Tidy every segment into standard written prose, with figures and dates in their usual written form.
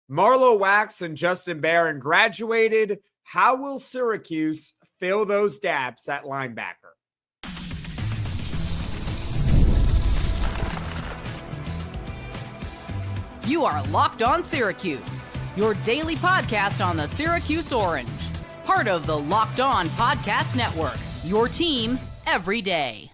Marlowe Wax and Justin Barron graduated. How will Syracuse fill those gaps at linebacker? You are Locked On Syracuse, your daily podcast on the Syracuse Orange. Part of the Locked On Podcast Network, your team every day.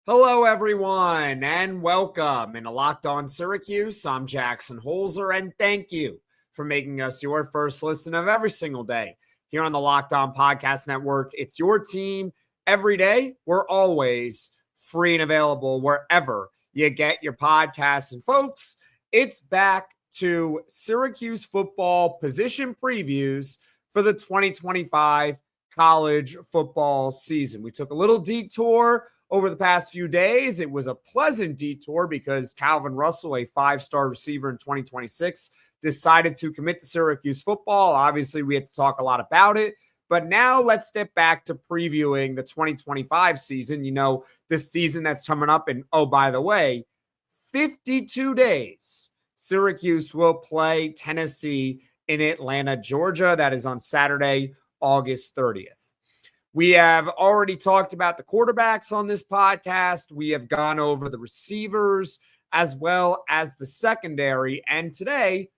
Hello, everyone, and welcome into Locked On Syracuse. I'm Jackson Holzer, and thank you for making us your first listen of every single day here on the Locked On Podcast Network. It's your team every day. We're always free and available wherever you get your podcasts. And folks, it's back to Syracuse football position previews for the 2025 college football season. We took a little detour over the past few days. It was a pleasant detour because Calvin Russell, a five-star receiver in 2026, decided to commit to Syracuse football. Obviously, we had to talk a lot about it. But now let's step back to previewing the 2025 season. You know, this season that's coming up. And oh, by the way, 52 days, Syracuse will play Tennessee in Atlanta, Georgia. That is on Saturday, August 30th. We have already talked about the quarterbacks on this podcast. We have gone over the receivers as well as the secondary. And today,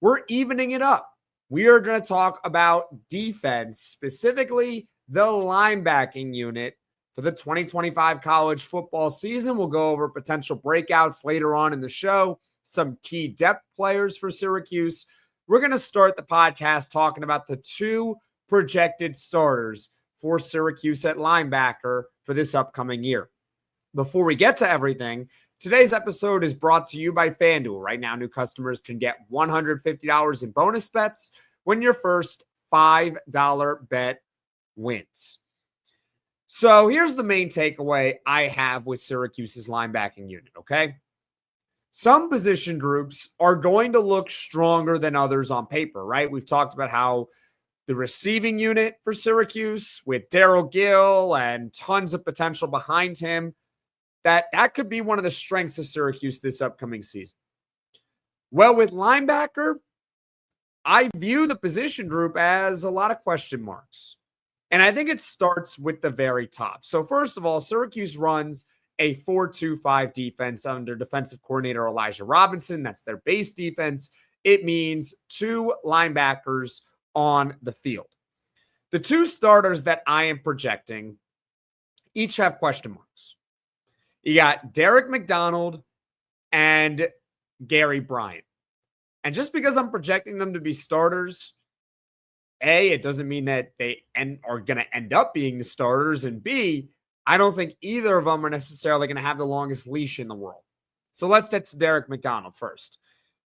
we're evening it up. We are going to talk about defense, specifically the linebacking unit for the 2025 college football season. We'll go over potential breakouts later on in the show, some key depth players for Syracuse. We're going to start the podcast talking about the two projected starters for Syracuse at linebacker for this upcoming year. Before we get to everything, today's episode is brought to you by FanDuel. Right now, new customers can get $150 in bonus bets when your first $5 bet wins. So here's the main takeaway I have with Syracuse's linebacking unit, okay? Some position groups are going to look stronger than others on paper, right? We've talked about how the receiving unit for Syracuse with Daryl Gill and tons of potential behind him, that could be one of the strengths of Syracuse this upcoming season. Well, with linebacker, I view the position group as a lot of question marks. And I think it starts with the very top. So first of all, Syracuse runs a 4-2-5 defense under defensive coordinator Elijah Robinson. That's their base defense. It means two linebackers on the field. The two starters that I am projecting each have question marks. You got Derek McDonald and Gary Bryant. And just because I'm projecting them to be starters, A, it doesn't mean that they are going to end up being the starters. And B, I don't think either of them are necessarily going to have the longest leash in the world. So let's get to Derek McDonald first.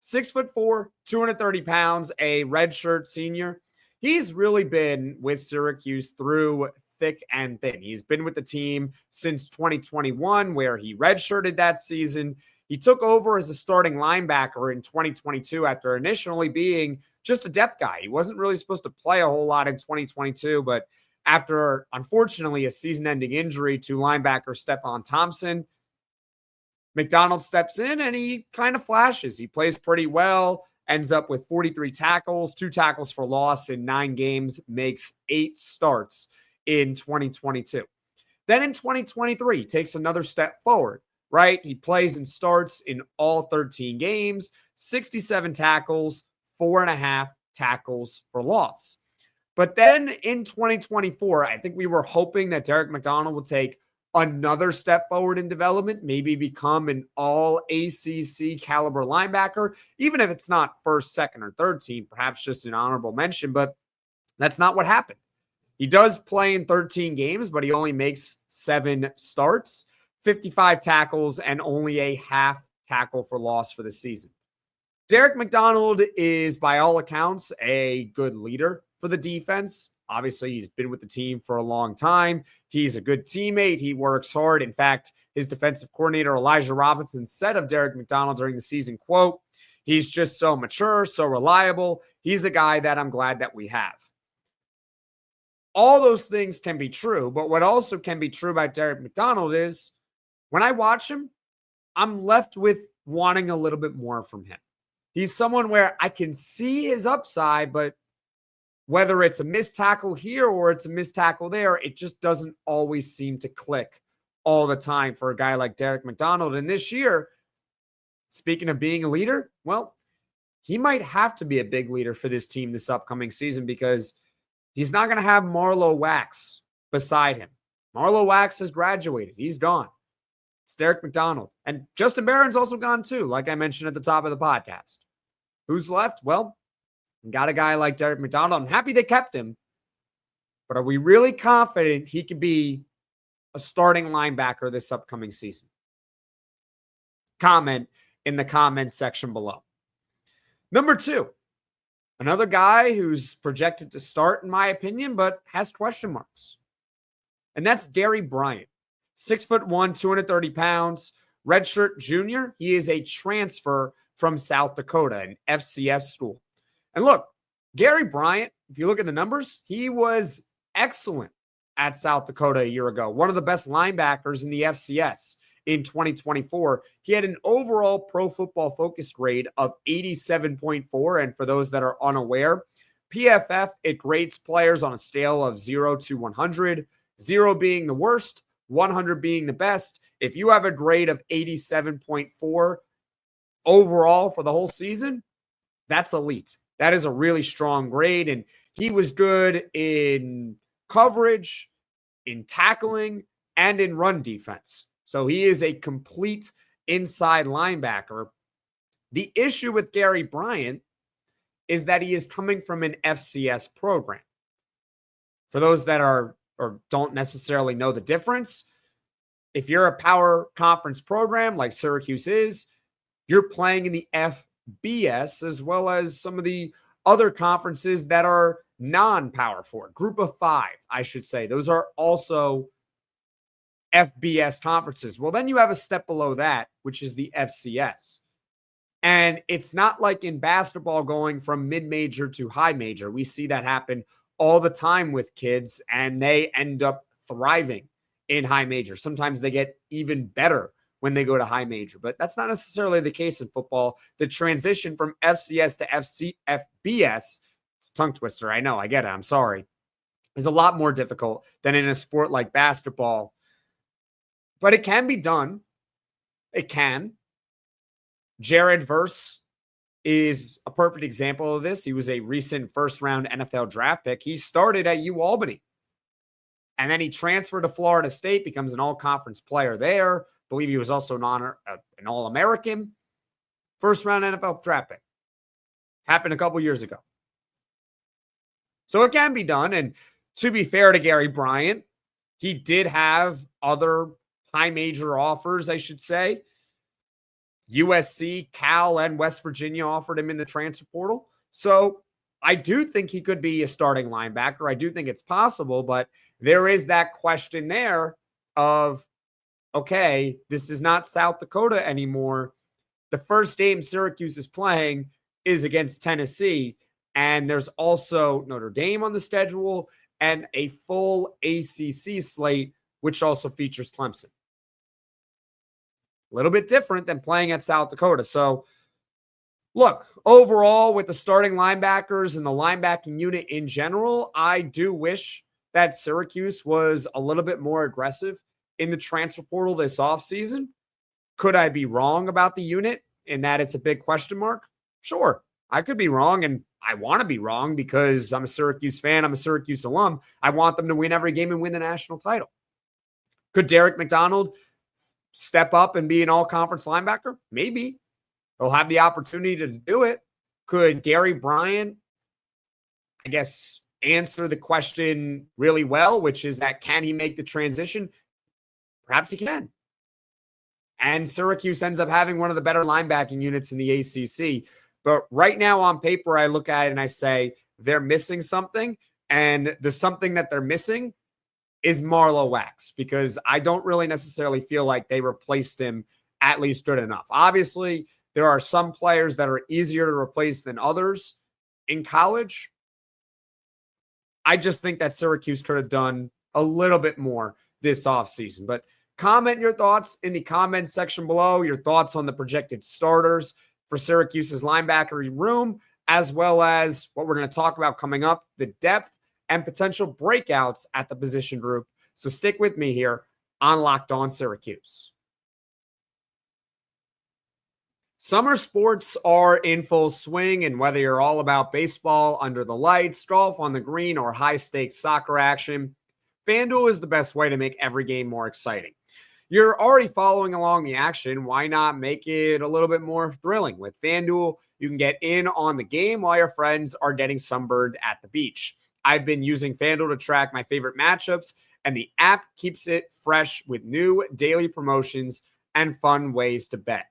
6'4", 230 pounds, a redshirt senior. He's really been with Syracuse through thick and thin. He's been with the team since 2021, where he redshirted that season. He took over as a starting linebacker in 2022 after initially being just a depth guy. He wasn't really supposed to play a whole lot in 2022, but after, unfortunately, a season-ending injury to linebacker Stephon Thompson, McDonald steps in and he kind of flashes. He plays pretty well, ends up with 43 tackles, 2 tackles for loss in 9 games, makes 8 starts in 2022. Then in 2023, he takes another step forward, right? He plays and starts in all 13 games, 67 tackles, 4.5 tackles for loss. But then in 2024, I think we were hoping that Derek McDonald would take another step forward in development, maybe become an all ACC caliber linebacker, even if it's not first, second, or third team, perhaps just an honorable mention, but that's not what happened. He does play in 13 games, but he only makes 7 starts, 55 tackles, and only a half tackle for loss for the season. Derek McDonald is, by all accounts, a good leader for the defense. Obviously, he's been with the team for a long time. He's a good teammate. He works hard. In fact, his defensive coordinator, Elijah Robinson, said of Derek McDonald during the season, quote, "He's just so mature, so reliable. He's a guy that I'm glad that we have." All those things can be true, but what also can be true about Derek McDonald is when I watch him, I'm left with wanting a little bit more from him. He's someone where I can see his upside, but whether it's a missed tackle here or it's a missed tackle there, it just doesn't always seem to click all the time for a guy like Derek McDonald. And this year, speaking of being a leader, well, he might have to be a big leader for this team this upcoming season because he's not going to have Marlowe Wax beside him. Marlowe Wax has graduated. He's gone. It's Derek McDonald. And Justin Barron's also gone too, like I mentioned at the top of the podcast. Who's left? Well, got a guy like Derek McDonald. I'm happy they kept him. But are we really confident he could be a starting linebacker this upcoming season? Comment in the comments section below. Number 2, another guy who's projected to start, in my opinion, but has question marks. And that's Gary Bryant. 6'1", 230 pounds, redshirt junior. He is a transfer from South Dakota, an FCS school. And look, Gary Bryant, if you look at the numbers, he was excellent at South Dakota a year ago. One of the best linebackers in the FCS in 2024. He had an overall Pro Football Focus grade of 87.4. And for those that are unaware, PFF, it grades players on a scale of 0 to 100, 0 being the worst, 100 being the best. If you have a grade of 87.4 overall for the whole season, that's elite. That is a really strong grade. And he was good in coverage, in tackling, and in run defense. So he is a complete inside linebacker. The issue with Gary Bryant is that he is coming from an FCS program. For those that are or don't necessarily know the difference, if you're a power conference program like Syracuse is, you're playing in the FBS as well as some of the other conferences that are non-power four, group of 5, I should say. Those are also FBS conferences. Well, then you have a step below that, which is the FCS. And it's not like in basketball going from mid-major to high major. We see that happen all the time with kids, and they end up thriving in high major. Sometimes they get even better when they go to high major, but that's not necessarily the case in football. The transition from FCS to FBS, it's a tongue twister. I know, I get it. I'm sorry. Is a lot more difficult than in a sport like basketball, but it can be done. It can. Jared Verse is a perfect example of this. He was a recent first-round NFL draft pick. He started at UAlbany, and then he transferred to Florida State, becomes an all-conference player there. I believe he was also an All-American. First-round NFL draft pick. Happened a couple years ago. So it can be done, and to be fair to Gary Bryant, he did have other high-major offers, I should say. USC, Cal, and West Virginia offered him in the transfer portal. So I do think he could be a starting linebacker. I do think it's possible, but there is that question there of, okay, this is not South Dakota anymore. The first game Syracuse is playing is against Tennessee, and there's also Notre Dame on the schedule and a full ACC slate, which also features Clemson. A little bit different than playing at South Dakota. So, look, overall, with the starting linebackers and the linebacking unit in general, I do wish that Syracuse was a little bit more aggressive in the transfer portal this offseason. Could I be wrong about the unit in that it's a big question mark? Sure, I could be wrong, and I want to be wrong because I'm a Syracuse fan. I'm a Syracuse alum. I want them to win every game and win the national title. Could Derek McDonald step up and be an all-conference linebacker? Maybe. He'll have the opportunity to do it. Could Gary Bryant, I guess, answer the question really well, which is that can he make the transition? Perhaps he can. And Syracuse ends up having one of the better linebacking units in the ACC. But right now on paper, I look at it and I say they're missing something. And the something that they're missing is Marlowe Wax, because I don't really necessarily feel like they replaced him at least good enough. Obviously, there are some players that are easier to replace than others in college. I just think that Syracuse could have done a little bit more this offseason. But comment your thoughts in the comments section below, your thoughts on the projected starters for Syracuse's linebacker room, as well as what we're going to talk about coming up, the depth and potential breakouts at the position group. So stick with me here on Locked On Syracuse. Summer sports are in full swing, and whether you're all about baseball under the lights, golf on the green, or high-stakes soccer action, FanDuel is the best way to make every game more exciting. You're already following along the action. Why not make it a little bit more thrilling? With FanDuel, you can get in on the game while your friends are getting sunburned at the beach. I've been using FanDuel to track my favorite matchups, and the app keeps it fresh with new daily promotions and fun ways to bet.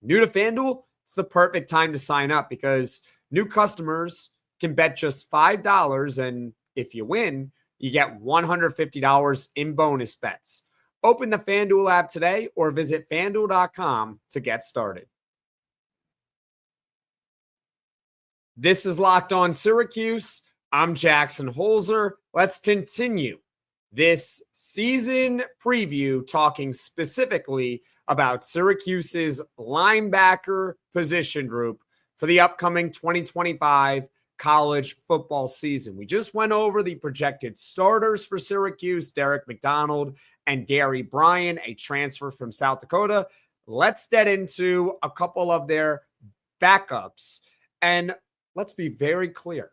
New to FanDuel, it's the perfect time to sign up because new customers can bet just $5, and if you win, you get $150 in bonus bets. Open the FanDuel app today or visit FanDuel.com to get started. This is Locked On Syracuse. I'm Jackson Holzer. Let's continue this season preview talking specifically about Syracuse's linebacker position group for the upcoming 2025 college football season. We just went over the projected starters for Syracuse, McDonald and Bryant, a transfer from South Dakota. Let's get into a couple of their backups. And let's be very clear.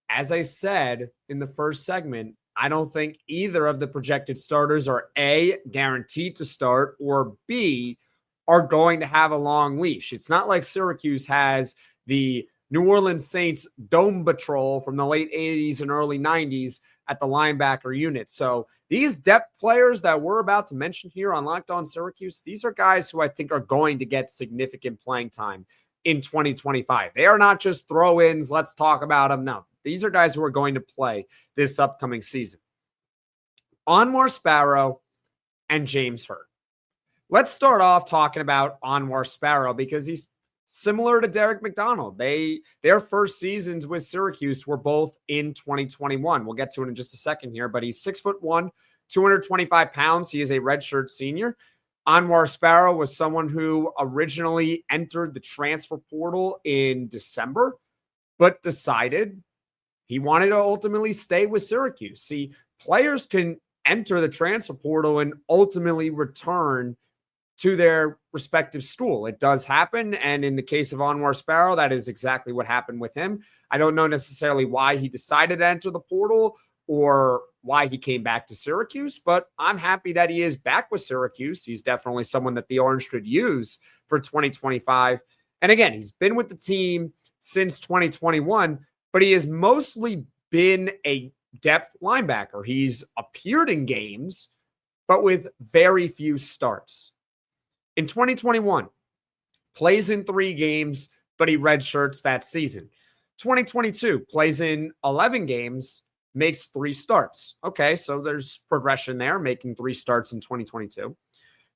As I said in the first segment, I don't think either of the projected starters are A, guaranteed to start, or B, are going to have a long leash. It's not like Syracuse has the New Orleans Saints dome patrol from the late 80s and early 90s at the linebacker unit. So these depth players that we're about to mention here on Locked On Syracuse, these are guys who I think are going to get significant playing time in 2025. They are not just throw-ins, let's talk about them. No, these are guys who are going to play this upcoming season. Anwar Sparrow and James Hurd. Let's start off talking about Anwar Sparrow because he's similar to McDonald. Their first seasons with Syracuse were both in 2021. We'll get to it in just a second here, but he's 6'1", 225 pounds. He is a redshirt senior. Anwar Sparrow was someone who originally entered the transfer portal in December, but decided he wanted to ultimately stay with Syracuse. See, players can enter the transfer portal and ultimately return to their respective school. It does happen, and in the case of Anwar Sparrow, that is exactly what happened with him. I don't know necessarily why he decided to enter the portal or why he came back to Syracuse, but I'm happy that he is back with Syracuse. He's definitely someone that the Orange could use for 2025. And again, he's been with the team since 2021, but he has mostly been a depth linebacker. He's appeared in games, but with very few starts. In 2021, plays in 3 games, but he redshirts that season. 2022, plays in 11 games, makes 3 starts. Okay, so there's progression there, making 3 starts in 2022.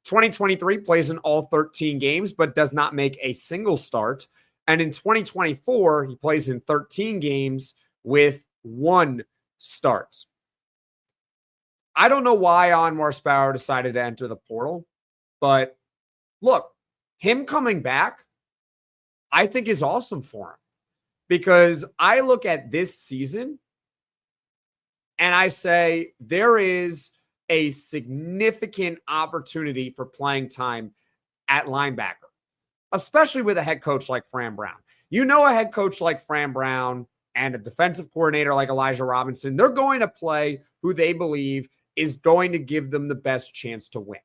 2023, plays in all 13 games, but does not make a single start. And in 2024, he plays in 13 games with 1 start. I don't know why Anwar Sparrow decided to enter the portal, but look, him coming back, I think is awesome for him because I look at this season and I say there is a significant opportunity for playing time at linebacker, especially with a head coach like Fran Brown. You know, a head coach like Fran Brown and a defensive coordinator like Elijah Robinson, they're going to play who they believe is going to give them the best chance to win.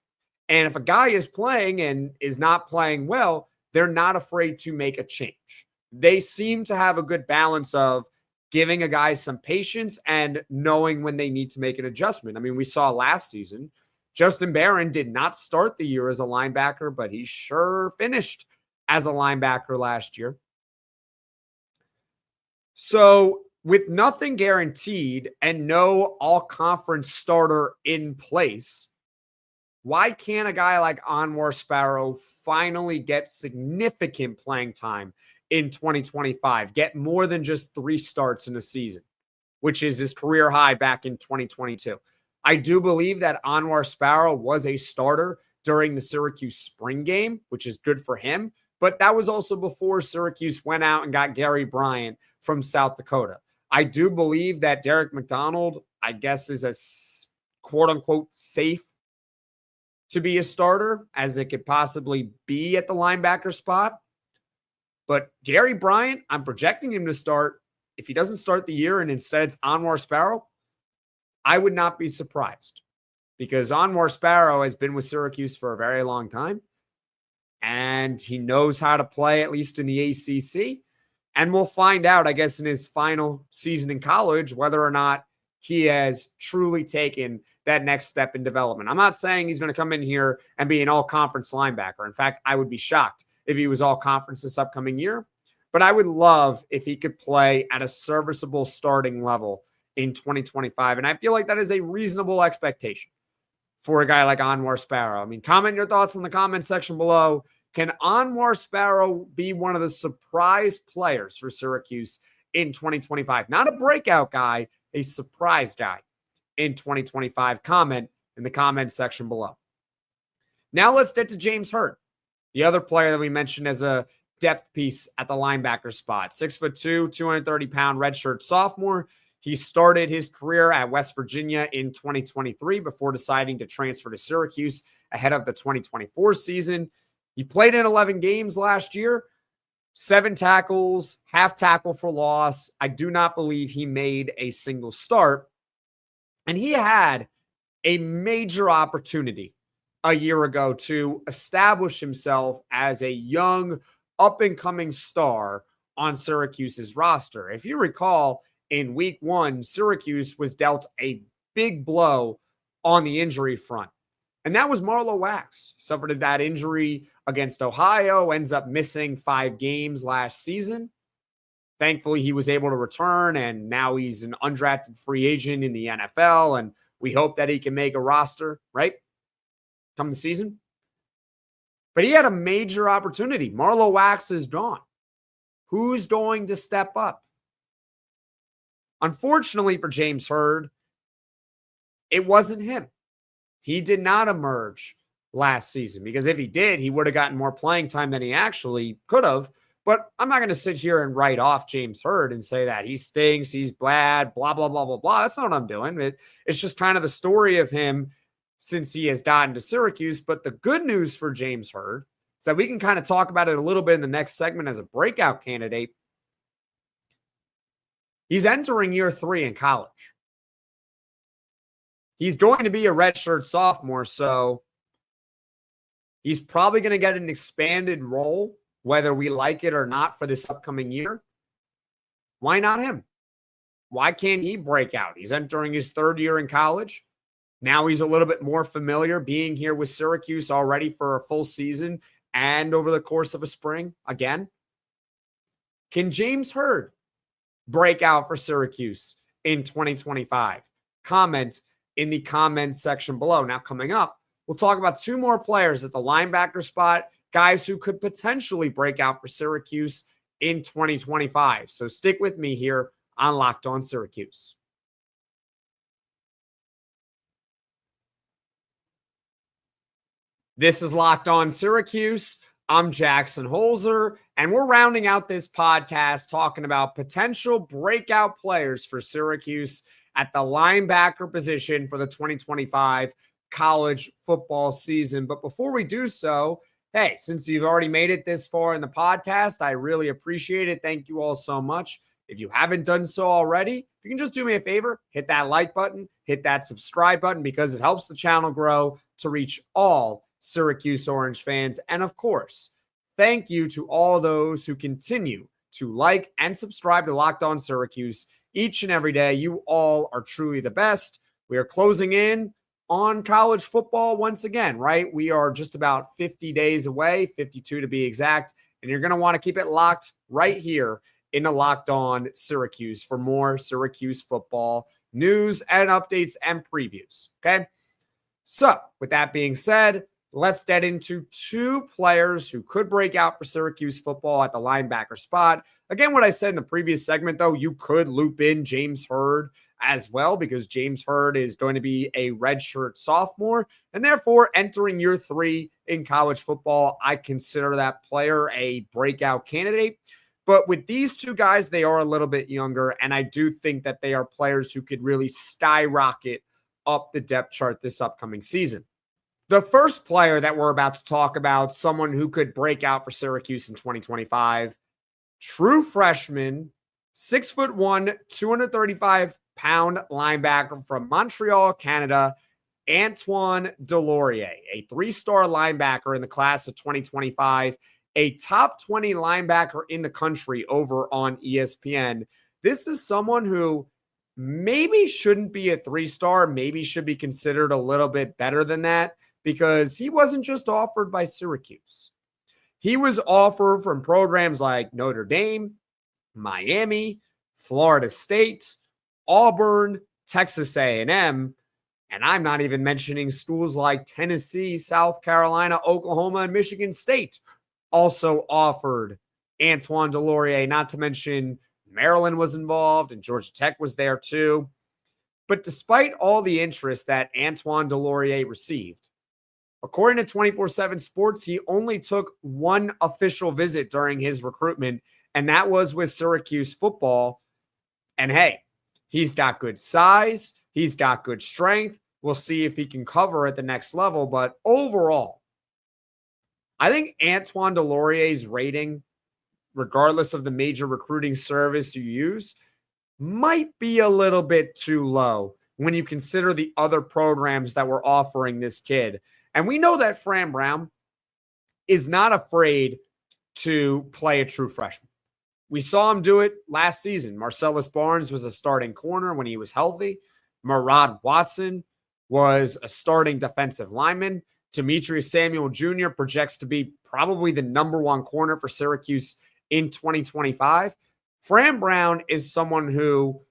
And if a guy is playing and is not playing well, they're not afraid to make a change. They seem to have a good balance of giving a guy some patience and knowing when they need to make an adjustment. I mean, we saw last season, Justin Barron did not start the year as a linebacker, but he sure finished as a linebacker last year. So with nothing guaranteed and no all-conference starter in place, why can't a guy like Anwar Sparrow finally get significant playing time in 2025, get more than just 3 starts in a season, which is his career high back in 2022? I do believe that Anwar Sparrow was a starter during the Syracuse spring game, which is good for him. But that was also before Syracuse went out and got Gary Bryant from South Dakota. I do believe that Derek McDonald, I guess, is as quote-unquote safe to be a starter as it could possibly be at the linebacker spot. But Gary Bryant, I'm projecting him to start. If he doesn't start the year and instead it's Anwar Sparrow, I would not be surprised because Anwar Sparrow has been with Syracuse for a very long time and he knows how to play, at least in the ACC. And we'll find out, I guess, in his final season in college, whether or not he has truly taken that next step in development. I'm not saying he's going to come in here and be an all-conference linebacker. In fact, I would be shocked if he was all-conference this upcoming year. But I would love if he could play at a serviceable starting level in 2025. And I feel like that is a reasonable expectation for a guy like Anwar Sparrow. I mean, comment your thoughts in the comment section below. Can Anwar Sparrow be one of the surprise players for Syracuse in 2025? Not a breakout guy, a surprise guy in 2025. Comment in the comment section below. Now let's get to James Hurd, the other player that we mentioned as a depth piece at the linebacker spot. 6'2", 230-pound redshirt sophomore. He started his career at West Virginia in 2023 before deciding to transfer to Syracuse ahead of the 2024 season. He played in 11 games last year, 7 tackles, half tackle for loss. I do not believe he made a single start. And he had a major opportunity a year ago to establish himself as a young, up-and-coming star on Syracuse's roster. If you recall, in week 1, Syracuse was dealt a big blow on the injury front. And that was Marlowe Wax. Suffered that injury against Ohio, ends up missing 5 games last season. Thankfully, he was able to return, and now he's an undrafted free agent in the NFL, and we hope that he can make a roster, right, come the season. But he had a major opportunity. Marlowe Wax is gone. Who's going to step up? Unfortunately for James Hurd, it wasn't him. He did not emerge last season because if he did, he would have gotten more playing time than he actually could have. But I'm not going to sit here and write off James Hurd and say that he stinks, he's bad, blah, blah, blah, blah, blah. That's not what I'm doing. It's just kind of the story of him since he has gotten to Syracuse. But the good news for James Hurd is that we can kind of talk about it a little bit in the next segment as a breakout candidate. He's entering year 3 in college. He's going to be a redshirt sophomore, so he's probably going to get an expanded role, whether we like it or not, for this upcoming year. Why not him? Why can't he break out? He's entering his 3rd year in college. Now he's a little bit more familiar being here with Syracuse already for a full season and over the course of a spring again. Can James Hurd break out for Syracuse in 2025? Comment in the comments section below. Now, coming up, we'll talk about 2 more players at the linebacker spot, guys who could potentially break out for Syracuse in 2025. So stick with me here on Locked On Syracuse. This is Locked On Syracuse. I'm Jackson Holzer, and we're rounding out this podcast talking about potential breakout players for Syracuse at the linebacker position for the 2025 college football season. But before we do so, hey, since you've already made it this far in the podcast, I really appreciate it. Thank you all so much. If you haven't done so already, if you can just do me a favor, hit that like button, hit that subscribe button, because it helps the channel grow to reach all Syracuse Orange fans. And of course, thank you to all those who continue to like and subscribe to Locked On Syracuse each and every day. You all are truly the best. We are closing in on college football once again, right? We are just about 50 days away, 52 to be exact. And you're going to want to keep it locked right here in the Locked On Syracuse for more Syracuse football news and updates and previews. Okay. So with that being said, let's get into 2 players who could break out for Syracuse football at the linebacker spot. Again, what I said in the previous segment, though, you could loop in James Hurd as well, because James Hurd is going to be a redshirt sophomore, and therefore entering year 3 in college football. I consider that player a breakout candidate. But with these two guys, they are a little bit younger, and I do think that they are players who could really skyrocket up the depth chart this upcoming season. The first player that we're about to talk about, someone who could break out for Syracuse in 2025, true freshman, 6'1", 235-pound linebacker from Montreal, Canada, Antoine Deslauriers, a 3-star linebacker in the class of 2025, a top 20 linebacker in the country over on ESPN. This is someone who maybe shouldn't be a 3-star, maybe should be considered a little bit better than that, because he wasn't just offered by Syracuse. He was offered from programs like Notre Dame, Miami, Florida State, Auburn, Texas A&M, and I'm not even mentioning schools like Tennessee, South Carolina, Oklahoma, and Michigan State also offered Antoine Deslauriers, not to mention Maryland was involved and Georgia Tech was there too. But despite all the interest that Antoine Deslauriers received, according to 24/7 Sports, he only took one official visit during his recruitment, and that was with Syracuse football. And hey, he's got good size. He's got good strength. We'll see if he can cover at the next level. But overall, I think Antoine Deslauriers' rating, regardless of the major recruiting service you use, might be a little bit too low when you consider the other programs that were offering this kid. And we know that Fran Brown is not afraid to play a true freshman. We saw him do it last season. Marcellus Barnes was a starting corner when he was healthy. Murad Watson was a starting defensive lineman. Demetrius Samuel Jr. projects to be probably the number 1 corner for Syracuse in 2025. Fran Brown is someone who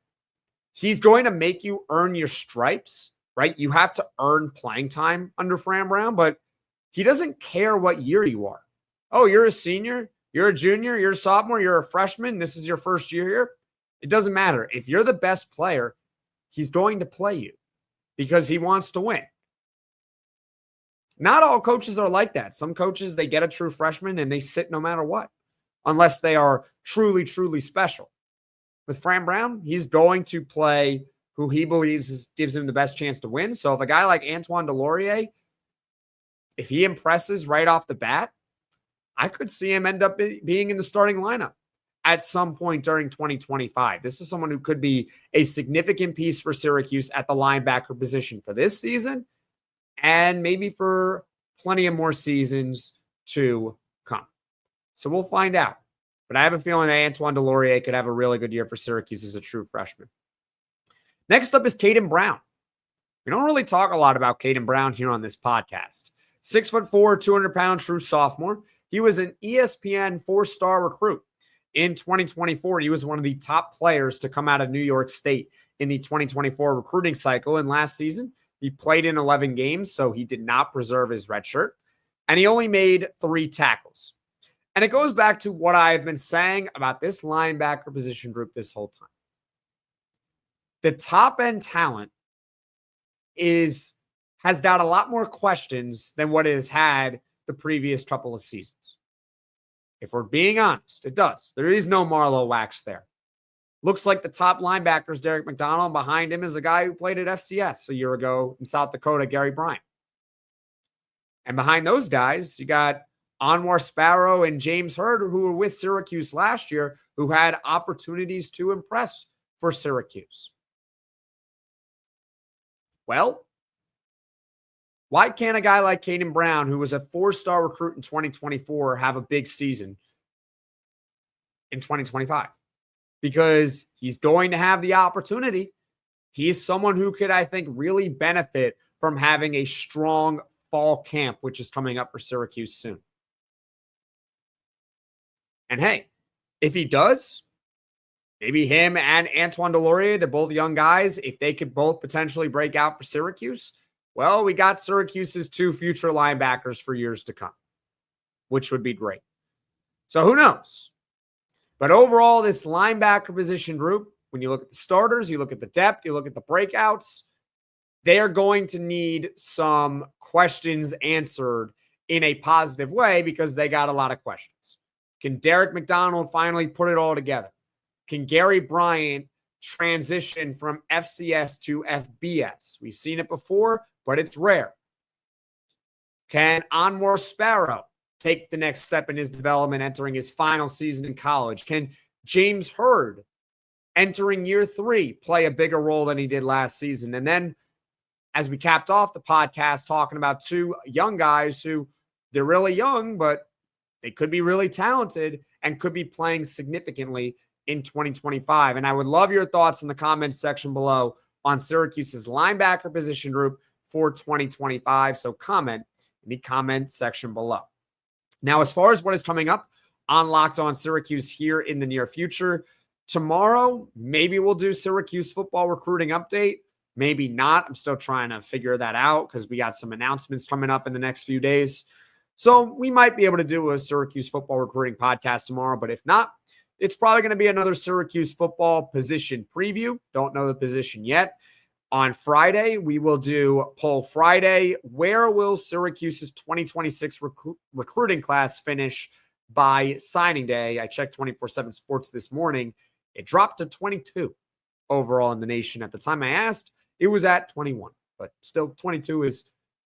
he's going to make you earn your stripes, right? You have to earn playing time under Fran Brown, but he doesn't care what year you are. Oh, you're a senior, you're a junior, you're a sophomore, you're a freshman, this is your first year here. It doesn't matter. If you're the best player, he's going to play you because he wants to win. Not all coaches are like that. Some coaches, they get a true freshman and they sit no matter what, unless they are truly, truly special. With Fran Brown, he's going to play who he believes gives him the best chance to win. So if a guy like Antoine Deslauriers, if he impresses right off the bat, I could see him end up being in the starting lineup at some point during 2025. This is someone who could be a significant piece for Syracuse at the linebacker position for this season and maybe for plenty of more seasons to come. So we'll find out. But I have a feeling that Antoine Deslauriers could have a really good year for Syracuse as a true freshman. Next up is Caden Brown. We don't really talk a lot about Caden Brown here on this podcast. 6'4", 200-pound true sophomore. He was an ESPN 4-star recruit. In 2024, he was one of the top players to come out of New York State in the 2024 recruiting cycle. And last season, he played in 11 games, so he did not preserve his red shirt. And he only made 3 tackles. And it goes back to what I've been saying about this linebacker position group this whole time. The top-end talent has got a lot more questions than what it has had the previous couple of seasons. If we're being honest, it does. There is no Marlowe wax there. Looks like the top linebacker is Derek McDonald. Behind him is a guy who played at FCS a year ago in South Dakota, Gary Bryant. And behind those guys, you got Anwar, Sparrow, and James Hurd, who were with Syracuse last year, who had opportunities to impress for Syracuse. Well, why can't a guy like Caden Brown, who was a 4-star recruit in 2024, have a big season in 2025? Because he's going to have the opportunity. He's someone who could, I think, really benefit from having a strong fall camp, which is coming up for Syracuse soon. And hey, if he does, maybe him and Antoine Deslauriers, they're both young guys, if they could both potentially break out for Syracuse, well, we got Syracuse's 2 future linebackers for years to come, which would be great. So who knows? But overall, this linebacker position group, when you look at the starters, you look at the depth, you look at the breakouts, they are going to need some questions answered in a positive way because they got a lot of questions. Can Derek McDonald finally put it all together? Can Gary Bryant transition from FCS to FBS? We've seen it before, but it's rare. Can Anwar Sparrow take the next step in his development entering his final season in college? Can James Hurd entering year 3 play a bigger role than he did last season? And then as we capped off the podcast talking about 2 young guys who they're really young, but they could be really talented and could be playing significantly in 2025. And I would love your thoughts in the comments section below on Syracuse's linebacker position group for 2025. So comment in the comment section below. Now, as far as what is coming up on Locked On Syracuse here in the near future, tomorrow, maybe we'll do Syracuse football recruiting update. Maybe not. I'm still trying to figure that out because we got some announcements coming up in the next few days. So we might be able to do a Syracuse football recruiting podcast tomorrow, but if not, it's probably going to be another Syracuse football position preview. Don't know the position yet. On Friday, we will do Poll Friday. Where will Syracuse's 2026 recruiting class finish by signing day? I checked 24/7 Sports this morning. It dropped to 22 overall in the nation. At the time I asked, it was at 21, but still 22 is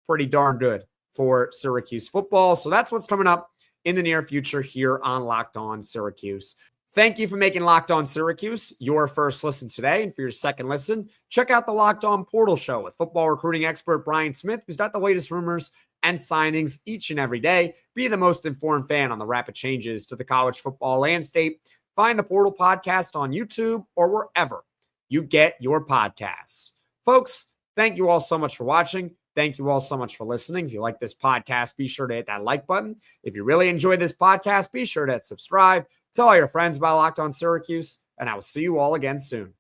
pretty darn good for Syracuse football. So that's what's coming up in the near future here on Locked On Syracuse. Thank you for making Locked On Syracuse your first listen today. And for your second listen, check out the Locked On Portal Show with football recruiting expert Bryant Smith, who's got the latest rumors and signings each and every day. Be the most informed fan on the rapid changes to the college football landscape. Find the Portal Podcast on YouTube or wherever you get your podcasts. Folks, thank you all so much for watching. Thank you all so much for listening. If you like this podcast, be sure to hit that like button. If you really enjoyed this podcast, be sure to hit subscribe. Tell all your friends about Locked On Syracuse, and I will see you all again soon.